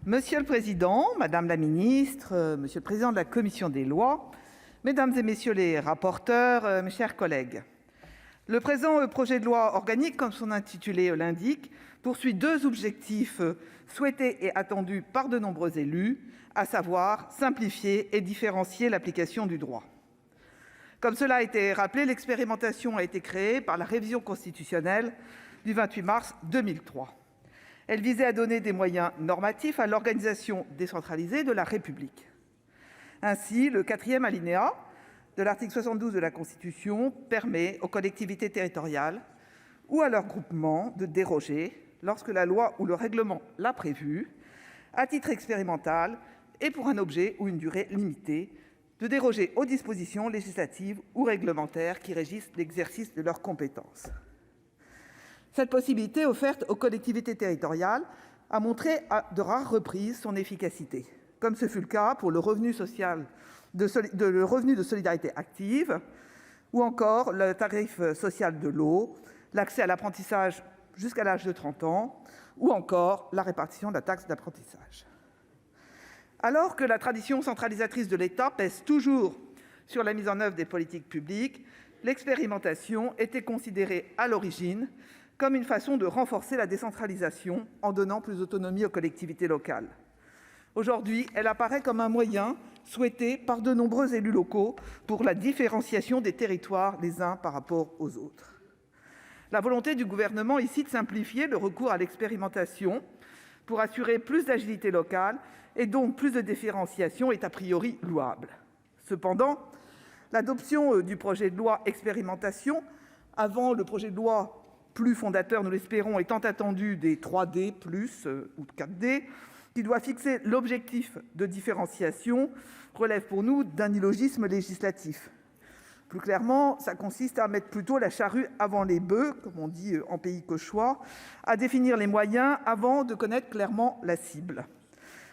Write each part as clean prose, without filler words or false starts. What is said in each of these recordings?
Monsieur le président, madame la ministre, monsieur le président de la commission des lois, mesdames, messieurs les rapporteurs, mes chers collègues, le présent projet de loi organique, comme son intitulé l'indique, poursuit deux objectifs souhaités et attendus par de nombreux élus, à savoir simplifier et différencier l'application du droit. Comme cela a été rappelé, l'expérimentation a été créée par la révision constitutionnelle du 28 mars 2003. Elle visait à donner des moyens normatifs à l'organisation décentralisée de la République. Ainsi, le 4e alinéa de l'article 72 de la Constitution permet aux collectivités territoriales ou à leurs groupements de déroger, lorsque la loi ou le règlement l'a prévu, à titre expérimental et pour un objet ou une durée limitée, de déroger aux dispositions législatives ou réglementaires qui régissent l'exercice de leurs compétences. Cette possibilité offerte aux collectivités territoriales a montré à de rares reprises son efficacité, comme ce fut le cas pour le revenu de solidarité active, ou encore le tarif social de l'eau, l'accès à l'apprentissage jusqu'à l'âge de 30 ans, ou encore la répartition de la taxe d'apprentissage. Alors que la tradition centralisatrice de l'État pèse toujours sur la mise en œuvre des politiques publiques, l'expérimentation était considérée à l'origine comme une façon de renforcer la décentralisation en donnant plus d'autonomie aux collectivités locales. Aujourd'hui, elle apparaît comme un moyen souhaité par de nombreux élus locaux pour la différenciation des territoires les uns par rapport aux autres. La volonté du Gouvernement ici de simplifier le recours à l'expérimentation pour assurer plus d'agilité locale et donc plus de différenciation est a priori louable. Cependant, l'adoption du projet de loi expérimentation, avant le projet de loi plus fondateur, nous l'espérons, étant attendu des 3D+, ou 4D, qui doit fixer l'objectif de différenciation, relève pour nous d'un illogisme législatif. Plus clairement, ça consiste à mettre plutôt la charrue avant les bœufs, comme on dit en pays cauchois, à définir les moyens avant de connaître clairement la cible.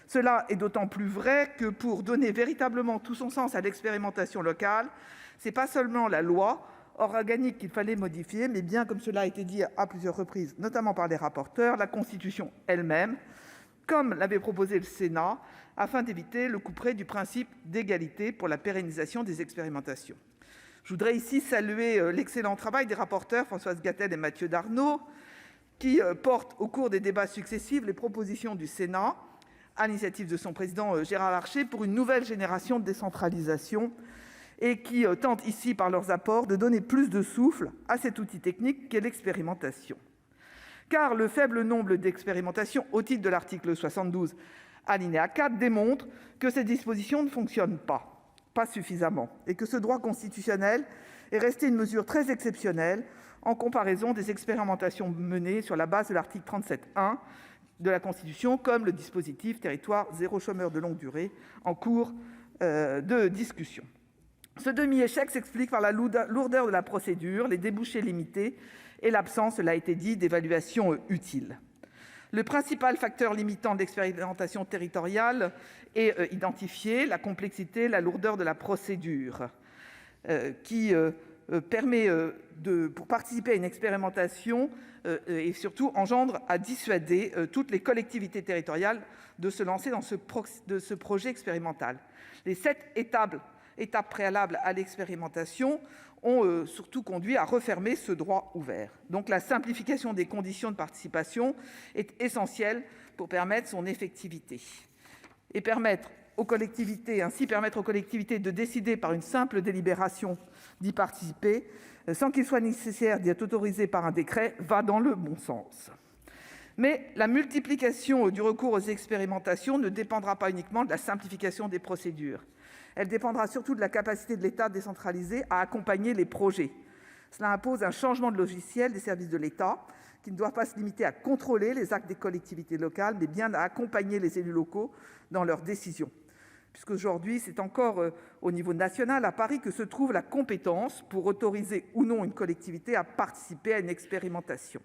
Cela est d'autant plus vrai que pour donner véritablement tout son sens à l'expérimentation locale, ce n'est pas seulement la loi organique qu'il fallait modifier, mais bien, comme cela a été dit à plusieurs reprises, notamment par les rapporteurs, la Constitution elle-même, comme l'avait proposé le Sénat, afin d'éviter le couperet du principe d'égalité pour la pérennisation des expérimentations. Je voudrais ici saluer l'excellent travail des rapporteurs Françoise Gatel et Mathieu Darnaud, qui portent au cours des débats successifs les propositions du Sénat, à l'initiative de son président Gérard Larcher, pour une nouvelle génération de décentralisation, et qui tentent ici, par leurs apports, de donner plus de souffle à cet outil technique qu'est l'expérimentation. Car le faible nombre d'expérimentations au titre de l'article 72, alinéa 4, démontre que ces dispositions ne fonctionnent pas suffisamment, et que ce droit constitutionnel est resté une mesure très exceptionnelle en comparaison des expérimentations menées sur la base de l'article 37.1 de la Constitution, comme le dispositif « Territoire zéro chômeur de longue durée » en cours de discussion. Ce demi-échec s'explique par la lourdeur de la procédure, les débouchés limités et l'absence, cela a été dit, d'évaluation utile. Le principal facteur limitant de l'expérimentation territoriale est identifié, la complexité, la lourdeur de la procédure, qui permet, pour participer à une expérimentation, et surtout engendre à dissuader toutes les collectivités territoriales de se lancer dans ce projet expérimental. Les 7 étapes préalables à l'expérimentation ont surtout conduit à refermer ce droit ouvert. Donc la simplification des conditions de participation est essentielle pour permettre son effectivité et permettre aux collectivités de décider par une simple délibération d'y participer sans qu'il soit nécessaire d'y être autorisé par un décret va dans le bon sens. Mais la multiplication du recours aux expérimentations ne dépendra pas uniquement de la simplification des procédures. Elle dépendra surtout de la capacité de l'État décentralisé à accompagner les projets. Cela impose un changement de logiciel des services de l'État, qui ne doivent pas se limiter à contrôler les actes des collectivités locales, mais bien à accompagner les élus locaux dans leurs décisions. Puisqu'aujourd'hui, c'est encore au niveau national, à Paris, que se trouve la compétence pour autoriser ou non une collectivité à participer à une expérimentation.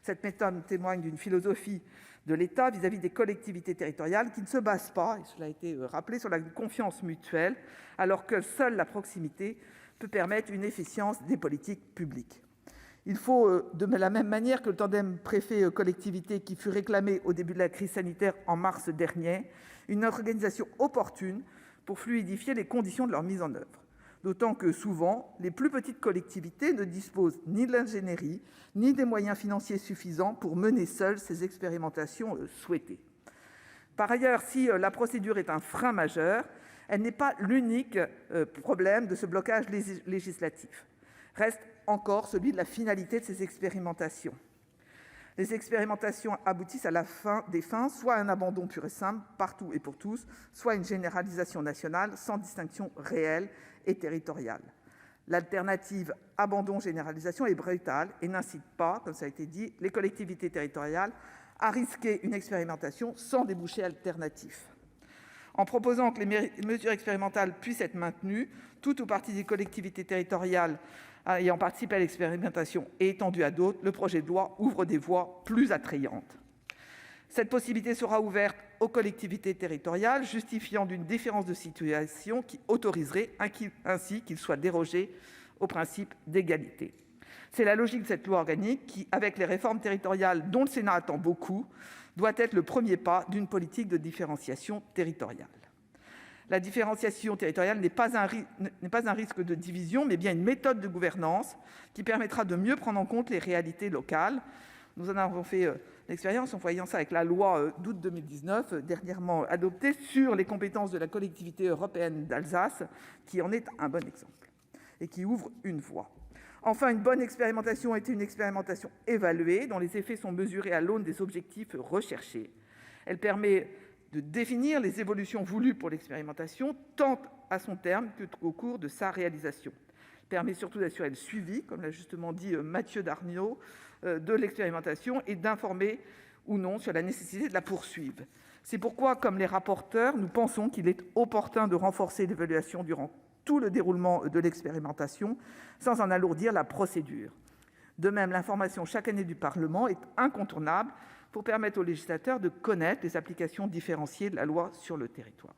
Cette méthode témoigne d'une philosophie de l'État vis-à-vis des collectivités territoriales qui ne se base pas, et cela a été rappelé, sur la confiance mutuelle, alors que seule la proximité peut permettre une efficience des politiques publiques. Il faut, de la même manière que le tandem préfet-collectivité qui fut réclamé au début de la crise sanitaire en mars dernier, une organisation opportune pour fluidifier les conditions de leur mise en œuvre. D'autant que, souvent, les plus petites collectivités ne disposent ni de l'ingénierie ni des moyens financiers suffisants pour mener seules ces expérimentations souhaitées. Par ailleurs, si la procédure est un frein majeur, elle n'est pas l'unique problème de ce blocage législatif. Reste encore celui de la finalité de ces expérimentations. Les expérimentations aboutissent à la fin des fins, soit à un abandon pur et simple, partout et pour tous, soit à une généralisation nationale sans distinction réelle et territoriale. L'alternative abandon-généralisation est brutale et n'incite pas, comme ça a été dit, les collectivités territoriales à risquer une expérimentation sans débouché alternatif. En proposant que les mesures expérimentales puissent être maintenues, tout ou partie des collectivités territoriales ayant participé à l'expérimentation et étendues à d'autres, le projet de loi ouvre des voies plus attrayantes. Cette possibilité sera ouverte aux collectivités territoriales, justifiant d'une différence de situation qui autoriserait ainsi qu'il soit dérogé au principe d'égalité. C'est la logique de cette loi organique qui, avec les réformes territoriales dont le Sénat attend beaucoup, doit être le premier pas d'une politique de différenciation territoriale. La différenciation territoriale n'est pas un risque de division, mais bien une méthode de gouvernance qui permettra de mieux prendre en compte les réalités locales. Nous en avons fait l'expérience en voyant ça avec la loi d'août 2019, dernièrement adoptée, sur les compétences de la collectivité européenne d'Alsace, qui en est un bon exemple et qui ouvre une voie. Enfin, une bonne expérimentation est une expérimentation évaluée, dont les effets sont mesurés à l'aune des objectifs recherchés. Elle permet de définir les évolutions voulues pour l'expérimentation, tant à son terme qu'au cours de sa réalisation. Elle permet surtout d'assurer le suivi, comme l'a justement dit Mathieu Darnaud, de l'expérimentation et d'informer ou non sur la nécessité de la poursuivre. C'est pourquoi, comme les rapporteurs, nous pensons qu'il est opportun de renforcer l'évaluation durant tout le déroulement de l'expérimentation, sans en alourdir la procédure. De même, l'information chaque année du Parlement est incontournable pour permettre aux législateurs de connaître les applications différenciées de la loi sur le territoire.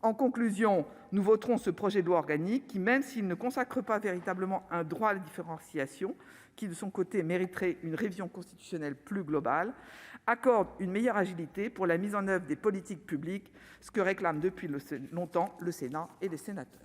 En conclusion, nous voterons ce projet de loi organique qui, même s'il ne consacre pas véritablement un droit à la différenciation, qui de son côté mériterait une révision constitutionnelle plus globale, accorde une meilleure agilité pour la mise en œuvre des politiques publiques, ce que réclament depuis longtemps le Sénat et les sénateurs.